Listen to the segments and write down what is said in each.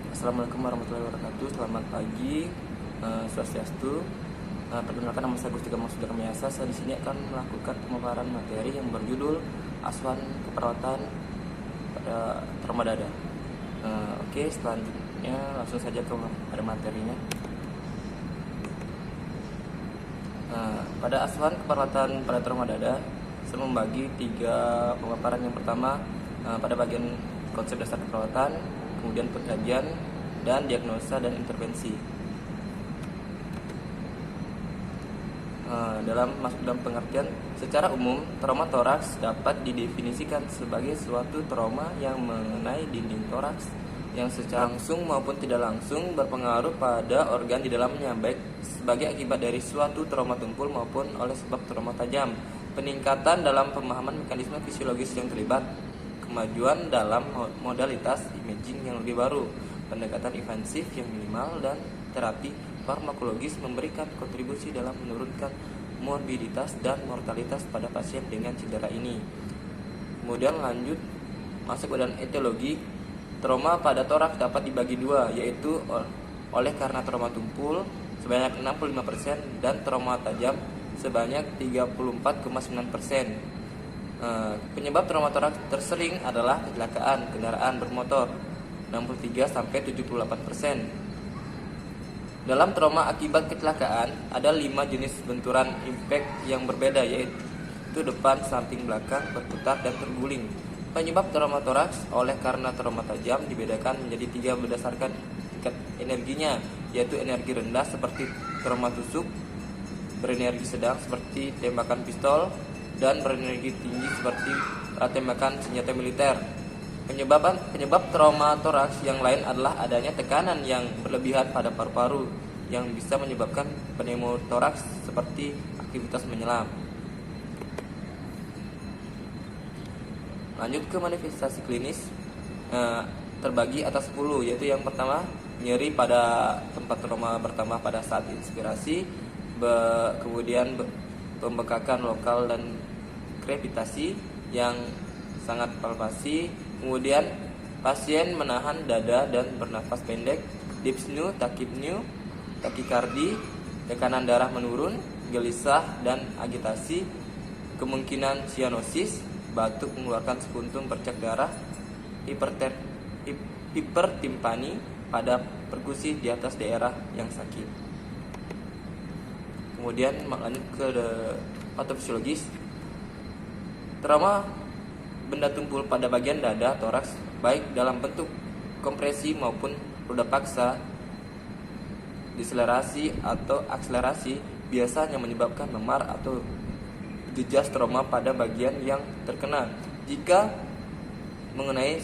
Assalamualaikum warahmatullahi wabarakatuh. Selamat pagi, swastiastu. Perkenalkan, nama saya Gusti Gambang Sudarmayasa. Saya di sini akan melakukan pemaparan materi yang berjudul Asuhan Keperawatan pada trauma dada. Oke, selanjutnya langsung saja pada materinya. Pada asuhan keperawatan pada trauma dada, saya membagi 3 pemaparan. Yang pertama, pada bagian konsep dasar keperawatan, kemudian pengkajian dan diagnosa dan intervensi. Masuk dalam pengertian, secara umum trauma toraks dapat didefinisikan sebagai suatu trauma yang mengenai dinding toraks yang secara langsung maupun tidak langsung berpengaruh pada organ di dalamnya, baik sebagai akibat dari suatu trauma tumpul maupun oleh sebab trauma tajam. Peningkatan dalam pemahaman mekanisme fisiologis yang terlibat, kemajuan dalam modalitas imaging yang lebih baru, pendekatan invasif yang minimal, dan terapi farmakologis memberikan kontribusi dalam menurunkan morbiditas dan mortalitas pada pasien dengan cedera ini. Kemudian lanjut masuk pada etiologi. Trauma pada toraks dapat dibagi 2, yaitu oleh karena trauma tumpul sebanyak 65% dan trauma tajam sebanyak 34,9%. Penyebab trauma toraks tersering adalah kecelakaan kendaraan bermotor 63-78%. Dalam trauma akibat kecelakaan ada 5 jenis benturan impact yang berbeda, yaitu depan, samping, belakang, berputar, dan terguling. Penyebab trauma toraks oleh karena trauma tajam dibedakan menjadi 3 berdasarkan tingkat energinya, yaitu energi rendah seperti trauma tusuk, berenergi sedang seperti tembakan pistol, dan berenergi tinggi seperti tembakan senjata militer. Penyebab trauma toraks yang lain adalah adanya tekanan yang berlebihan pada paru-paru yang bisa menyebabkan pneumotoraks seperti aktivitas menyelam. Lanjut ke manifestasi klinis, terbagi atas 10, yaitu yang pertama, nyeri pada tempat trauma bertambah pada saat inspirasi, kemudian pembekakan lokal dan krepitasi yang sangat palpasi, kemudian pasien menahan dada dan bernafas pendek, dyspneu, tachypneu, takikardi, tekanan darah menurun, gelisah dan agitasi, kemungkinan sianosis, batuk mengeluarkan sepuntung bercak darah, hipertimpani pada perkusi di atas daerah yang sakit. Kemudian lanjut ke patofisiologis. Trauma benda tumpul pada bagian dada toraks, baik dalam bentuk kompresi maupun roda paksa, deselerasi atau akselerasi, biasanya menyebabkan memar atau jejas trauma pada bagian yang terkena. Jika mengenai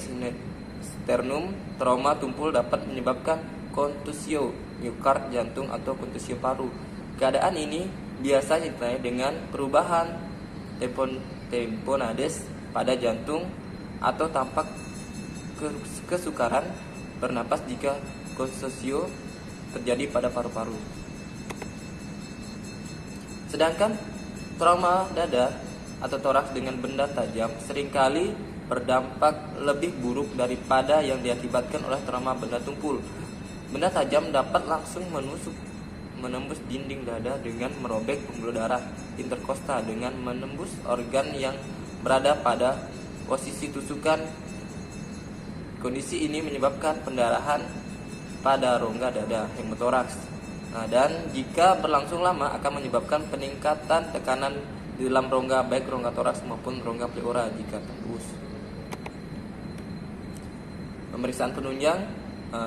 sternum, trauma tumpul dapat menyebabkan kontusio miokard jantung atau kontusio paru. Keadaan ini biasanya ditandai dengan perubahan temponades pada jantung atau tampak kesukaran bernapas jika kontusio terjadi pada paru-paru. Sedangkan trauma dada atau toraks dengan benda tajam seringkali berdampak lebih buruk daripada yang diakibatkan oleh trauma benda tumpul. Benda tajam dapat langsung menembus dinding dada dengan merobek pembuluh darah interkosta dengan menembus organ yang berada pada posisi tusukan. Kondisi ini menyebabkan pendarahan pada rongga dada, hemotoraks. Dan jika berlangsung lama akan menyebabkan peningkatan tekanan di dalam rongga, baik rongga toraks maupun rongga pleura jika tembus. Pemeriksaan penunjang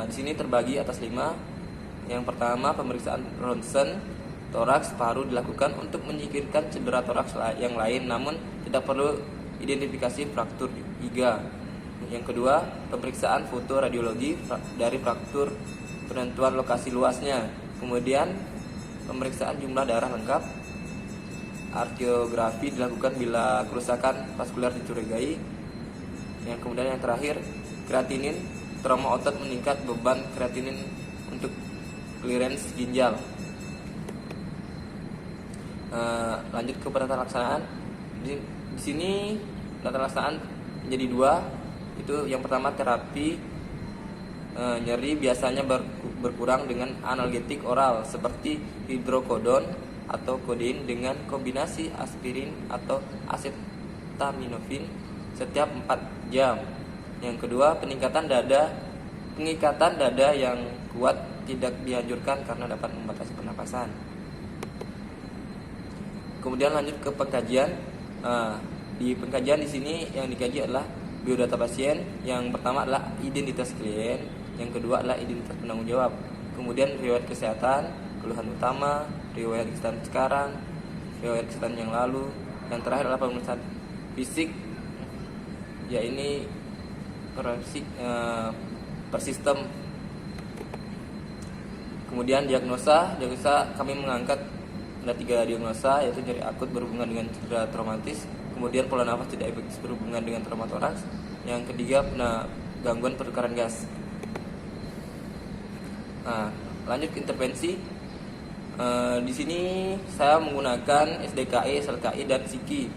di sini terbagi atas 5. Yang pertama, pemeriksaan ronsen toraks paru dilakukan untuk menyingkirkan cedera toraks yang lain, namun tidak perlu identifikasi fraktur iga. Yang kedua, pemeriksaan foto radiologi dari fraktur, penentuan lokasi luasnya. Kemudian pemeriksaan jumlah darah lengkap. Arteriografi dilakukan bila kerusakan vaskular dicurigai. Kemudian yang terakhir, kreatinin, trauma otot meningkat, beban kreatinin untuk clearance ginjal. Lanjut ke penata laksanaan. Di sini penata laksanaan menjadi 2, itu yang pertama terapi Nyeri biasanya berkurang dengan analgetik oral seperti hidrokodon atau kodein dengan kombinasi aspirin atau acetaminophen setiap 4 jam. Yang kedua, pengikatan dada yang kuat tidak dianjurkan karena dapat membatasi pernapasan. Kemudian lanjut ke pengkajian. Di pengkajian di sini yang dikaji adalah biodata pasien. Yang pertama adalah identitas klien, yang kedua adalah identitas penanggung jawab. Kemudian riwayat kesehatan, keluhan utama, riwayat kesehatan sekarang, riwayat kesehatan yang lalu. Yang terakhir adalah pemeriksaan fisik, ya ini persistem. Kemudian diagnosa kami mengangkat ada 3 diagnosa, yaitu nyeri akut berhubungan dengan cedera traumatis, kemudian pola nafas tidak efektif berhubungan dengan trauma toraks, yang ketiga gangguan pertukaran gas. Lanjut ke intervensi. Di sini saya menggunakan SDKI, SLKI, dan SIKI.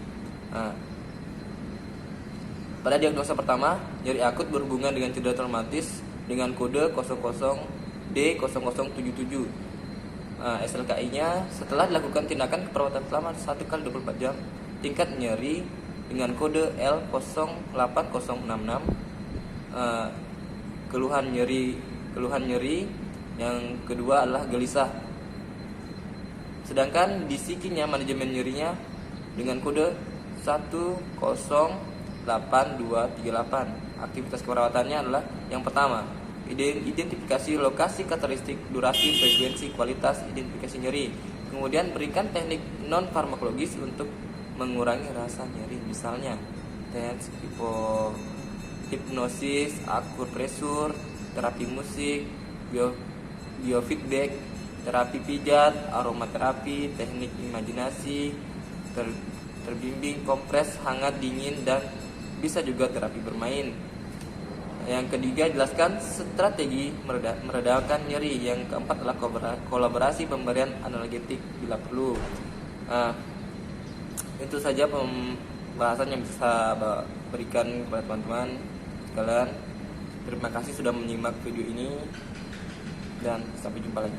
Pada diagnosa pertama, nyeri akut berhubungan dengan cedera traumatis dengan kode 00D0077. SLKI-nya setelah dilakukan tindakan keperawatan selama 1x24 jam, tingkat nyeri dengan kode L08066. Keluhan nyeri yang kedua adalah gelisah. Sedangkan di SIKI-nya manajemen nyerinya dengan kode 10828. Aktivitas keperawatannya adalah yang pertama, identifikasi lokasi, karakteristik, durasi, frekuensi, kualitas, identifikasi nyeri. Kemudian berikan teknik non farmakologis untuk mengurangi rasa nyeri, misalnya TENS, hipnosis, akupresur, terapi musik, biofeedback, terapi pijat, aromaterapi, teknik imajinasi, terbimbing, kompres, hangat, dingin, dan bisa juga terapi bermain. Yang ketiga, jelaskan strategi meredakan nyeri. Yang keempat adalah kolaborasi pemberian analgetik bila perlu. Itu saja pembahasan yang bisa berikan kepada teman-teman sekalian. Terima kasih sudah menyimak video ini dan sampai jumpa lagi.